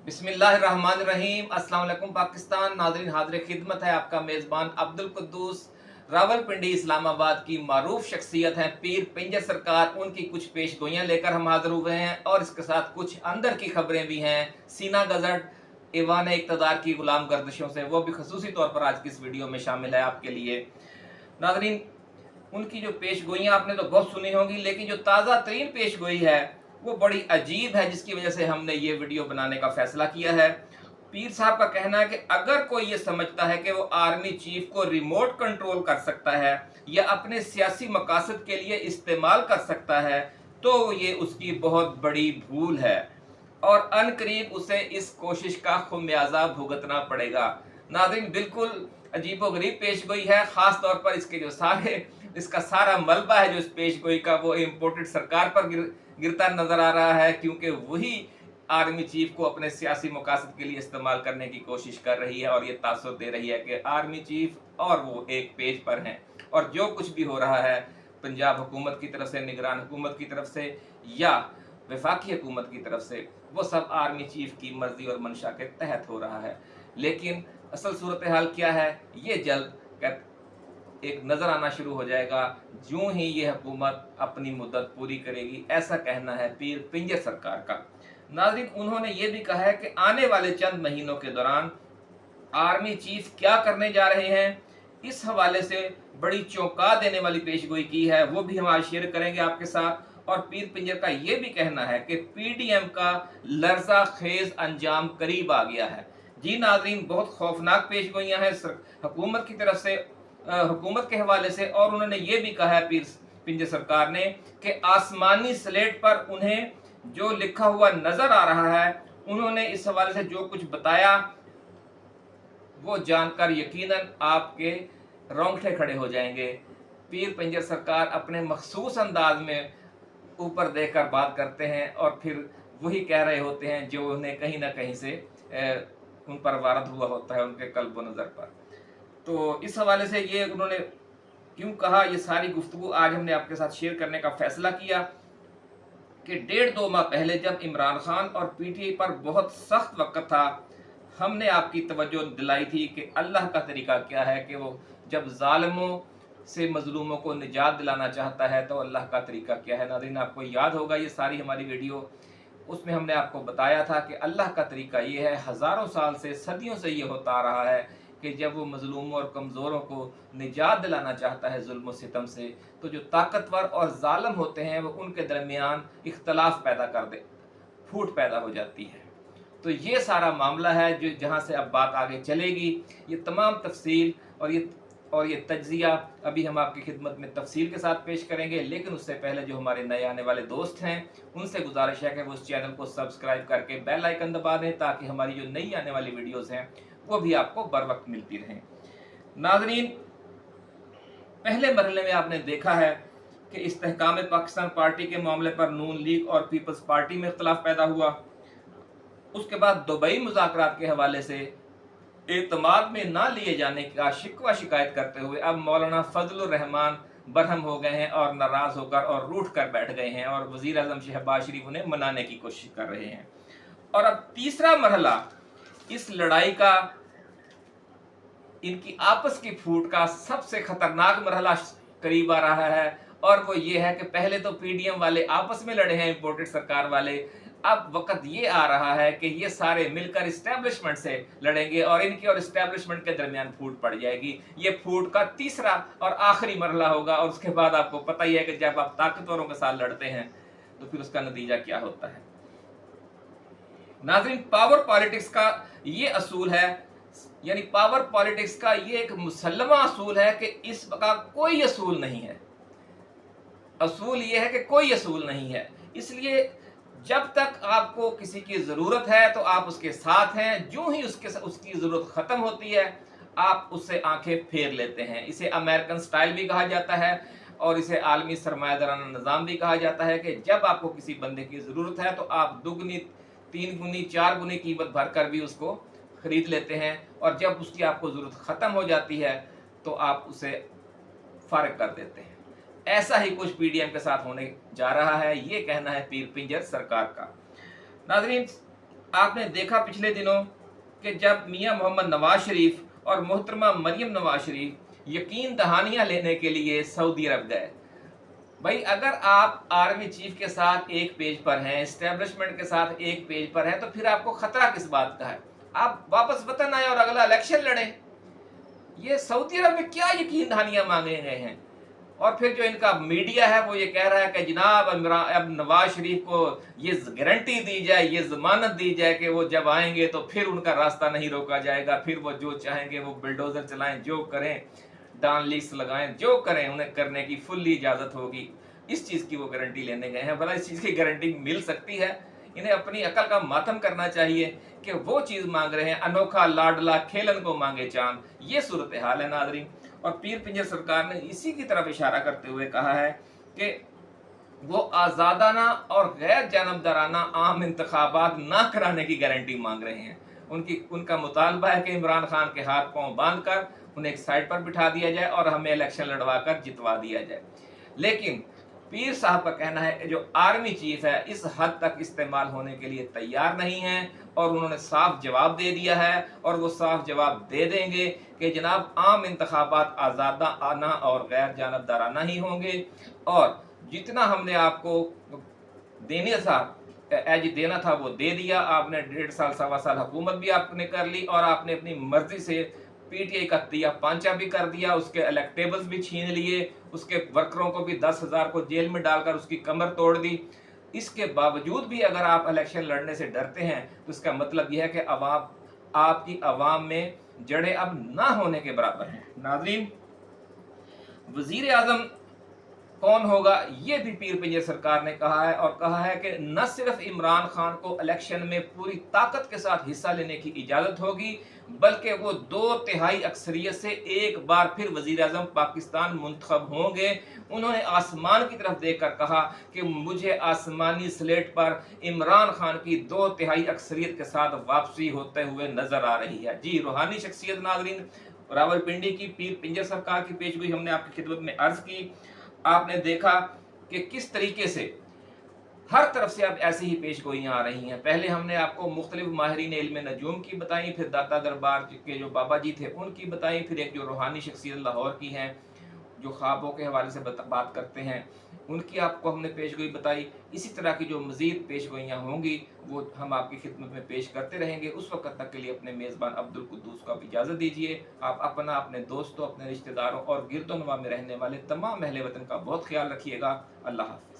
बिस्मिल्लाहिर्रहमानिर्रहीम। अस्सलाम वालेकुम पाकिस्तान। नाज़रीन, हाज़िर खिदमत है आपका मेज़बान अब्दुल कुद्दूस। रावलपिंडी इस्लामाबाद की मारूफ शख्सियत हैं पीर पिंजर सरकार। उनकी कुछ पेश गोइयाँ लेकर हम हाज़िर हुए हैं और इसके साथ कुछ अंदर की खबरें भी हैं। सीना गज़ट ईवान इक़्तिदार की गुलाम गर्दिशों से, वो भी खसूसी तौर पर आज की इस वीडियो में शामिल है आपके लिए। नाज़रीन, उनकी जो पेश गोइयाँ आपने तो बहुत सुनी होंगी, लेकिन जो ताज़ा तरीन पेश गोई है वो बड़ी अजीब है, जिसकी वजह से हमने ये वीडियो बनाने का फैसला किया है। पीर साहब का कहना है कि अगर कोई ये समझता है कि वो आर्मी चीफ को रिमोट कंट्रोल कर सकता है या अपने सियासी मकासद के लिए इस्तेमाल कर सकता है, तो ये उसकी बहुत बड़ी भूल है और अनकरीब उसे इस कोशिश का खुमियाजा भुगतना पड़ेगा। नाज़रीन, बिल्कुल अजीबोगरीब पेश गोई है। ख़ास तौर पर इसका सारा मलबा है जो इस पेश गोई का, वो इम्पोर्टेड सरकार पर गिरता नज़र आ रहा है, क्योंकि वही आर्मी चीफ को अपने सियासी मकासद के लिए इस्तेमाल करने की कोशिश कर रही है और ये तासुर दे रही है कि आर्मी चीफ और वो एक पेज पर हैं और जो कुछ भी हो रहा है पंजाब हुकूमत की तरफ से, निगरान हुकूमत की तरफ से या वफाकी हुकूमत की तरफ से, वो सब आर्मी चीफ की मर्जी और मंशा के तहत हो रहा है। लेकिन असल सूरत हाल क्या है, ये जल्द एक नज़र आना शुरू हो जाएगा यूं ही ये हुकूमत अपनी मुद्दत पूरी करेगी, ऐसा कहना है पीर पिंजर सरकार का। नाज़रीन, उन्होंने ये भी कहा है कि आने वाले चंद महीनों के दौरान आर्मी चीफ क्या करने जा रहे हैं, इस हवाले से बड़ी चौंका देने वाली पेशगोई की है, वो भी हम आज शेयर करेंगे आपके साथ। और पीर पिंजर का ये भी कहना है कि पीडीएम का लर्जा खेज अंजाम करीब आ गया है। जी नाज़रीन, बहुत खौफनाक पेशगोइयाँ हैं हुकूमत की तरफ से, हुकूमत के हवाले से। और उन्होंने ये भी कहा है पीर पिंजर सरकार ने कि आसमानी स्लेट पर उन्हें जो लिखा हुआ नजर आ रहा है, उन्होंने इस हवाले से जो कुछ बताया वो जानकर यकीनन आपके रोंगटे खड़े हो जाएंगे। पीर पिंजर सरकार अपने मखसूस अंदाज में ऊपर देखकर बात करते हैं और फिर वही कह रहे होते हैं जो उन्हें कहीं ना कहीं से उन पर वारद हुआ होता है, उनके कल्ब नज़र पर। तो इस हवाले से ये उन्होंने क्यों कहा, ये सारी गुफ्तगू आज हमने आपके साथ शेयर करने का फैसला किया कि 1.5-2 माह पहले जब इमरान खान और पीटीआई पर बहुत सख्त वक्त था, हमने आपकी तवज्जो दिलाई थी कि अल्लाह का तरीका क्या है, कि वो जब जालिमों से मजलूमों को निजात दिलाना चाहता है तो अल्लाह का तरीका क्या है। नाज़रीन, आपको याद होगा ये सारी हमारी वीडियो, उसमें हमने आपको बताया था कि अल्लाह का तरीका ये है, हज़ारों साल से, सदियों से ये होता आ रहा है कि जब वो मजलूमों और कमज़ोरों को निजात दिलाना चाहता है जुल्म सितम से, तो जो ताकतवर और जालिम होते हैं वो उनके दरमियान इख्तलाफ पैदा कर दे, फूट पैदा हो जाती है। तो ये सारा मामला है जो जहाँ से अब बात आगे चलेगी। ये तमाम तफसील और ये तज्जिया अभी हम आपकी खिदमत में तफसील के साथ पेश करेंगे। लेकिन उससे पहले जो हमारे नए आने वाले दोस्त हैं, उनसे गुजारिश है कि वो इस चैनल को सब्सक्राइब करके बेल आइकन दबा दें, ताकि हमारी जो नई आने वाली वीडियोज़ हैं वो भी आपको बर वक्त मिलती रहें। नाज़रीन, पहले मरहले में आपने देखा है कि इस्तेहकाम पाकिस्तान पार्टी के मामले पर नून लीग और पीपल्स पार्टी में इख्तलाफ पैदा हुआ। उसके बाद दुबई मुज़ाकरात के हवाले से एतमाद में ना लिए जाने का शिकवा शिकायत करते हुए अब मौलाना फजलुर रहमान बरहम हो गए हैं और नाराज होकर और रूठ कर बैठ गए हैं और वज़ीर आज़म शहबाज शरीफ उन्हें मनाने की कोशिश कर रहे हैं। और अब तीसरा मरहला इस लड़ाई का, इनकी आपस की फूट का सबसे खतरनाक मरहला करीब आ रहा है, और वो ये है कि पहले तो पीडीएम वाले आपस में लड़े हैं, इंपोर्टेड सरकार वाले। अब वक्त ये आ रहा है कि ये सारे मिलकर इस्टेब्लिशमेंट से लड़ेंगे और इनकी और इस्टेब्लिशमेंट के दरमियान फूट पड़ जाएगी। ये फूट का तीसरा और आखिरी मरहला होगा। और उसके बाद आपको पता ही है कि जब आप ताकतवरों के साथ लड़ते हैं तो फिर उसका नतीजा क्या होता है। नाज़रीन, पावर पॉलिटिक्स का ये असूल है, यानी पावर पॉलिटिक्स का ये एक मुसल्लमा असूल है कि इसका कोई असूल नहीं है। असूल ये है कि कोई असूल नहीं है। इसलिए जब तक आपको किसी की ज़रूरत है तो आप उसके साथ हैं, जो ही उसकी ज़रूरत ख़त्म होती है आप उससे आंखें फेर लेते हैं। इसे अमेरिकन स्टाइल भी कहा जाता है और इसे आलमी सरमायादाराना निज़ाम भी कहा जाता है कि जब आपको किसी बंदे की ज़रूरत है तो आप दुगनी, 3 गुनी, 4 गुनी कीमत भर कर भी उसको ख़रीद लेते हैं, और जब उसकी आपको ज़रूरत ख़त्म हो जाती है तो आप उसे फ़ारिग कर देते हैं। ऐसा ही कुछ पीडीएम के साथ होने जा रहा है, ये कहना है पीर पिंजर सरकार का। नाज़रीन, आपने देखा पिछले दिनों कि जब मियां मोहम्मद नवाज शरीफ और मोहतरमा मरियम नवाज शरीफ यकीन दहानियां लेने के लिए सऊदी अरब गए। भाई अगर आप आर्मी चीफ के साथ एक पेज पर हैं, एस्टेब्लिशमेंट के साथ एक पेज पर हैं, तो फिर आपको खतरा किस बात का है? आप वापस वतन आए और अगला इलेक्शन लड़ें। ये सऊदी अरब में क्या यकीन दहानियां मांगे गए हैं? और फिर जो इनका मीडिया है वो ये कह रहा है कि जनाब अब नवाज शरीफ को ये गारंटी दी जाए, ये जमानत दी जाए कि वो जब आएंगे तो फिर उनका रास्ता नहीं रोका जाएगा, फिर वो जो चाहेंगे वो बुलडोजर चलाएं, जो करें, डान लीक्स लगाएं, जो करें उन्हें करने की फुल्ली इजाजत होगी। इस चीज की वो गारंटी लेने गए हैं। भला इस चीज की गारंटी मिल सकती है? इन्हें अपनी अकल का मातम करना चाहिए कि वो चीज मांग रहे हैं, अनोखा लाडला खेलन को मांगे चांद। ये सूरत हाल है नाजरीन। और पीर पिंजर सरकार ने इसी की तरफ इशारा करते हुए कहा है कि वो आज़ादाना और गैर जानबदाराना आम इंतखाबात ना कराने की गारंटी मांग रहे हैं। उनका मुतालबा है कि इमरान खान के हाथ पांव बांध कर उन्हें एक साइड पर बिठा दिया जाए और हमें इलेक्शन लड़वा कर जितवा दिया जाए। लेकिन पीर साहब का कहना है कि जो आर्मी चीफ है इस हद तक इस्तेमाल होने के लिए तैयार नहीं है, और उन्होंने साफ जवाब दे दिया है और वो साफ जवाब दे देंगे कि जनाब आम इंतखाबात आज़ादाना और गैर जानबदाराना ही होंगे, और जितना हमने आपको देने था, एज देना था वो दे दिया। आपने 1.5 साल सवा साल हुकूमत भी आपने कर ली और आपने अपनी मर्जी से पीटीआई का दिया पांचा भी कर दिया, उसके इलेक्टेबल्स भी छीन लिए, उसके वर्करों को भी 10,000 को जेल में डालकर उसकी कमर तोड़ दी। इसके बावजूद भी अगर आप इलेक्शन लड़ने से डरते हैं तो इसका मतलब यह है कि अवाम, आपकी अवाम में जड़ें अब ना होने के बराबर हैं। नाज़रीन, वजीर आजम कौन होगा ये भी पीर पिंजर सरकार ने कहा है, और कहा है कि न सिर्फ इमरान खान को इलेक्शन में पूरी ताकत के साथ हिस्सा लेने की इजाजत होगी, बल्कि वो 2/3 अक्सरियत से एक बार फिर वजीर आजम पाकिस्तान मुंतखब होंगे। उन्होंने आसमान की तरफ देखकर कहा कि मुझे आसमानी स्लेट पर इमरान खान की 2/3 अक्सरियत के साथ वापसी होते हुए नजर आ रही है। जी, रूहानी शख्सियत नाजरीन, रावलपिंडी की पीर पिंजर सरकार की पेशगोई हमने आपकी खिदमत में अर्ज की। आपने देखा कि किस तरीके से हर तरफ से अब ऐसी ही पेशगोइयां आ रही हैं। पहले हमने आपको मुख्तलिफ माहिरीन इल्म नजूम की बताई, फिर दाता दरबार के जो बाबा जी थे उनकी बताई, फिर एक जो रूहानी शख्सियत लाहौर की हैं जो ख्वाबों के हवाले से बात करते हैं उनकी आपको हमने पेशगोई बताई। इसी तरह की जो मज़ीद पेशगोइयाँ होंगी वो हम आपकी खिदमत में पेश करते रहेंगे। उस वक्त तक के लिए अपने मेज़बान अब्दुल कुद्दूस को आप इजाज़त दीजिए। आप अपना, अपने दोस्तों, अपने रिश्तेदारों और गिरदोनवा में रहने वाले तमाम अहले वतन का बहुत ख्याल रखिएगा। अल्लाह हाफ़िज़।